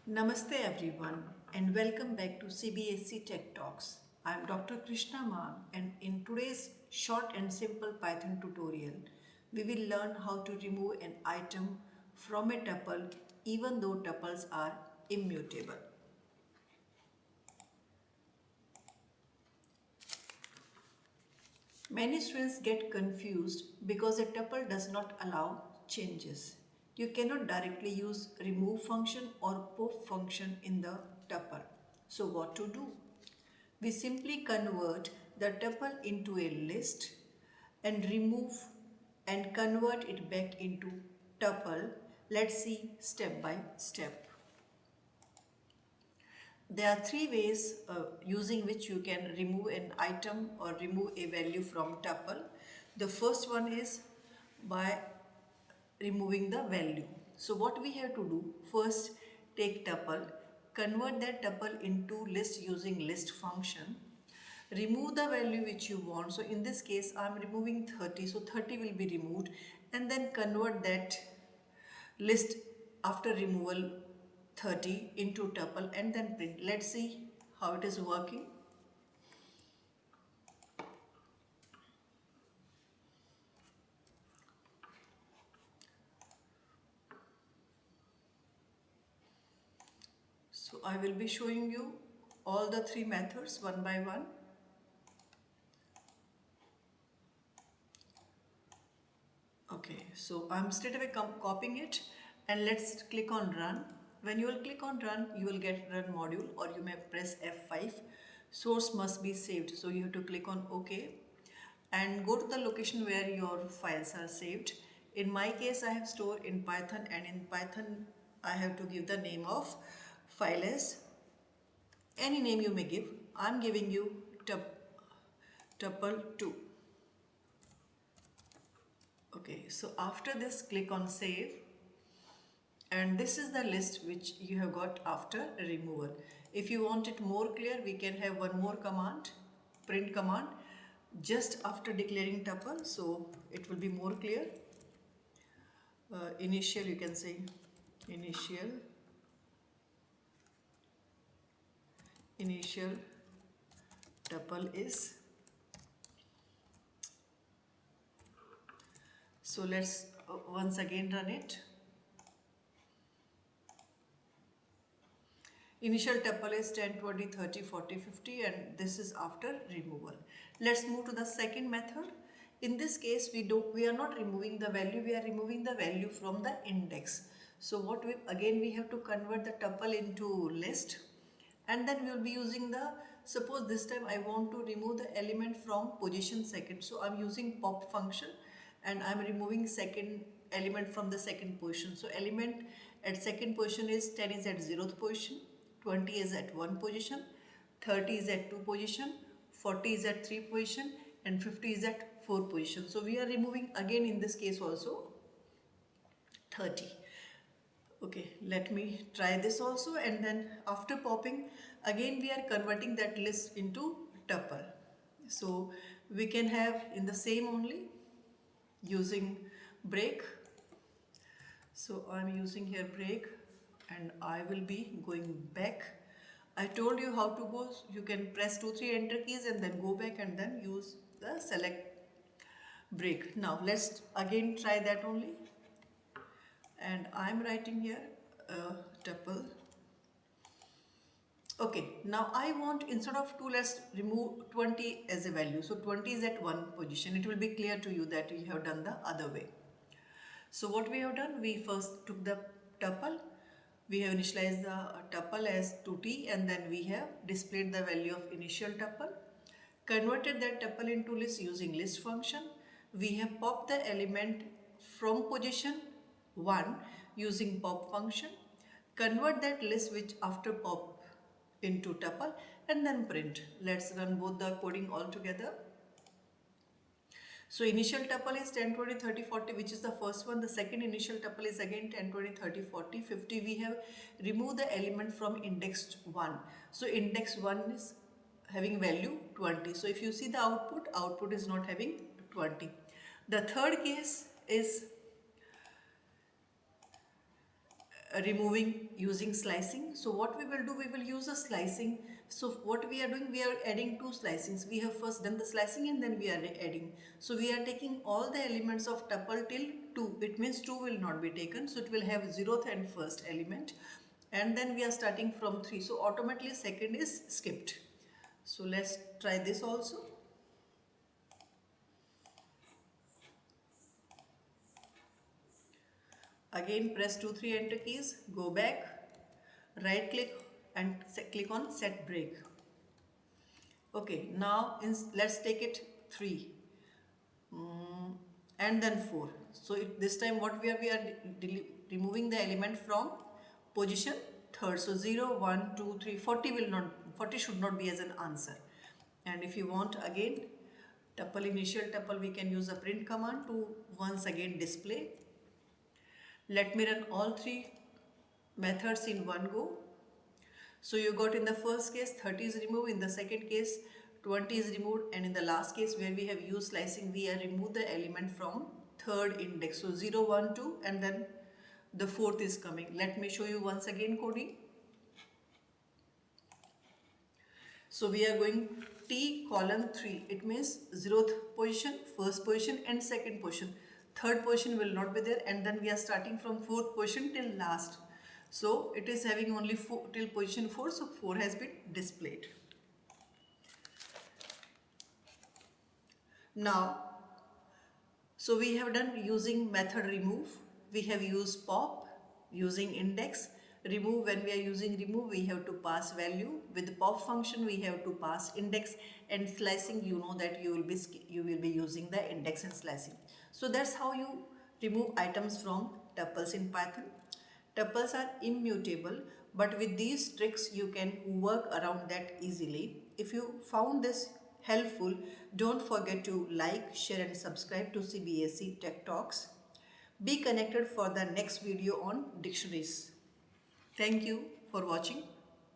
Namaste everyone and welcome back to CBSE TechTalks. I am Dr. Krishna Mang, and in today's short and simple Python tutorial, we will learn how to remove an item from a tuple even though tuples are immutable. Many students get confused because a tuple does not allow changes. You cannot directly use remove function or pop function in the tuple. So what to do? We simply convert the tuple into a list and remove and convert it back into tuple. Let's see step by step. There are three ways using which you can remove an item or remove a value from tuple. The first one is by removing the value. So what we have to do, first take tuple, convert that tuple into list using list function, remove the value which you want. So in this case I am removing 30, so 30 will be removed, and then convert that list after removal 30 into tuple and then print. Let's see how it is working. So I will be showing you all the three methods one by one. Okay, so I'm straight away copying it, and let's click on run. When you will click on run, you will get run module, or you may press F5. Source must be saved, so you have to click on OK and go to the location where your files are saved. In my case, I have stored in Python, and in Python I have to give the name of file as any name you may give. I'm giving you tuple2. Okay, so after this click on save, and this is the list which you have got after removal. If you want it more clear, we can have one more command, print command, just after declaring tuple, so it will be more clear. Initial, you can say initial tuple is. So let's once again run it. Initial tuple is 10, 20, 30, 40, 50, and this is after removal. Let's move to the second method. In this case, we are not removing the value, we are removing the value from the index. So what we have to convert the tuple into list, and then we will be using the, suppose this time I want to remove the element from position second, so I'm using pop function and I'm removing second element from the second position. So element at second position is 10 is at 0th position, 20 is at 1 position, 30 is at 2 position, 40 is at 3 position, and 50 is at 4 position. So we are removing again in this case also 30. Okay, let me try this also, and then after popping again we are converting that list into tuple. So we can have in the same only using break. So I'm using here break, and I will be going back. I told you how to go. You can press 2-3 enter keys and then go back and then use the select break. Now let's again try that only, and I'm writing here tuple. Okay, now I want, instead of 2, let's remove 20 as a value. So 20 is at 1 position. It will be clear to you that we have done the other way. So what we have done, we first took the tuple, we have initialized the tuple as 2t, and then we have displayed the value of initial tuple, converted that tuple into list using list function. We have popped the element from position 1 using pop function, convert that list which after pop into tuple, and then print. Let's run both the coding all together. So initial tuple is 10, 20, 30, 40, which is the first one. The second initial tuple is again 10, 20, 30, 40, 50. We have removed the element from index 1. So index 1 is having value 20. So if you see the output is not having 20. The third case is removing using slicing. So what we will do, we will use a slicing. So what we are doing, we are adding two slicings. We have first done the slicing and then we are adding. So we are taking all the elements of tuple till 2. It means 2 will not be taken. So it will have 0th and first element. And then we are starting from 3. So automatically second is skipped. So let's try this also. Again press 2, 3 enter keys, go back, right click and click on set break. Okay, now let's take it 3 and then 4. So this time what we are removing the element from position 3rd. So 0, 1, 2, 3, 40 should not be as an answer. And if you want again tuple, initial tuple, we can use a print command to once again display. Let me run all 3 methods in one go. So you got in the first case 30 is removed, in the second case 20 is removed, and in the last case where we have used slicing, we have removed the element from 3rd index. So 0, 1, 2 and then the 4th is coming. Let me show you once again coding. So we are going T column 3. It means 0th position, 1st position and 2nd position. 3rd position will not be there, and then we are starting from 4th position till last. So it is having only 4 till position 4, so 4 has been displayed. Now, so we have done using method remove. We have used pop using index. Remove, when we are using remove, we have to pass value. With the pop function, we have to pass index, and slicing, you know that you will be using the index and slicing. So that's how you remove items from tuples in Python. Tuples are immutable, but with these tricks you can work around that easily. If you found this helpful, don't forget to like, share and subscribe to CBSE Tech Talks. Be connected for the next video on dictionaries. Thank you for watching.